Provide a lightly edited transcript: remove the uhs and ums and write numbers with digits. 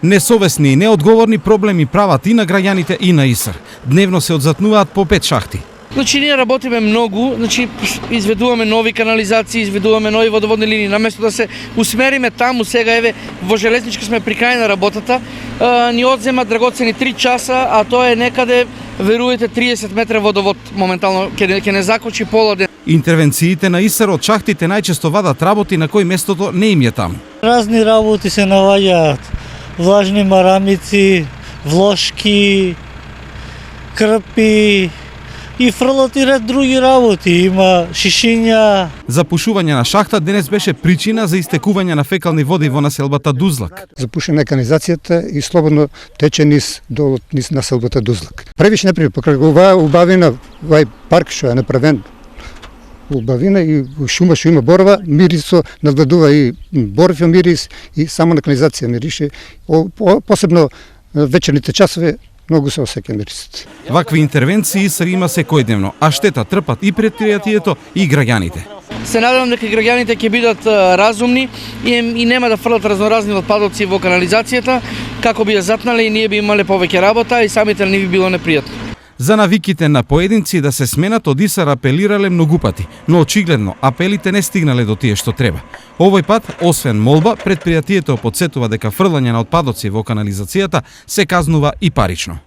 Несовесни и неодговорни проблеми прават и на граѓаните и на ИСР. Дневно се одзатнуваат по 5 шахти. Ние работиме многу, изведуваме нови канализации, изведуваме нови водоводни линии. Наместо да се усмериме таму, сега еве во железничка сме при крај на работата, ни одзема драгоцени 3 часа, а тоа е некаде, верувате, 30 метра водовод моментално ќе не закочи пола ден. Интервенциите на ИСР од шахтите најчесто вадат работи на кои местото не им е таму. Разни работи се наоѓаат. Влажни марамици, влошки, крпи и фрлат и ред други работи. Има шишиња. Запушување на шахта денес беше причина за истекување на фекални води во населбата Дузлак. Запушена е канализацијата и слободно тече низ населбата Дузлак. Превиш например покрај оваа убавина, овај парк што е направен убавина и шума што има борова, мирисо надвладува и боров мирис и само на канализација мирише. Посебно вечерните часови многу се осеќа мирисот. Вакви интервенции ИСР има секојдневно, а штета трпат и предпријатието и граѓаните. Се надевам дека граѓаните ќе бидат разумни и нема да фрлат разноразни отпадоци во канализацијата, како би ја затнале и ние би имале повеќе работа и самите не би било непријатно. За навиките на поединци да се сменат од ИСР апелирале многу пати, но очигледно апелите не стигнале до тие што треба. Овој пат, освен молба, предпријатието потсетува дека фрлање на отпадоци во канализацијата се казнува и парично.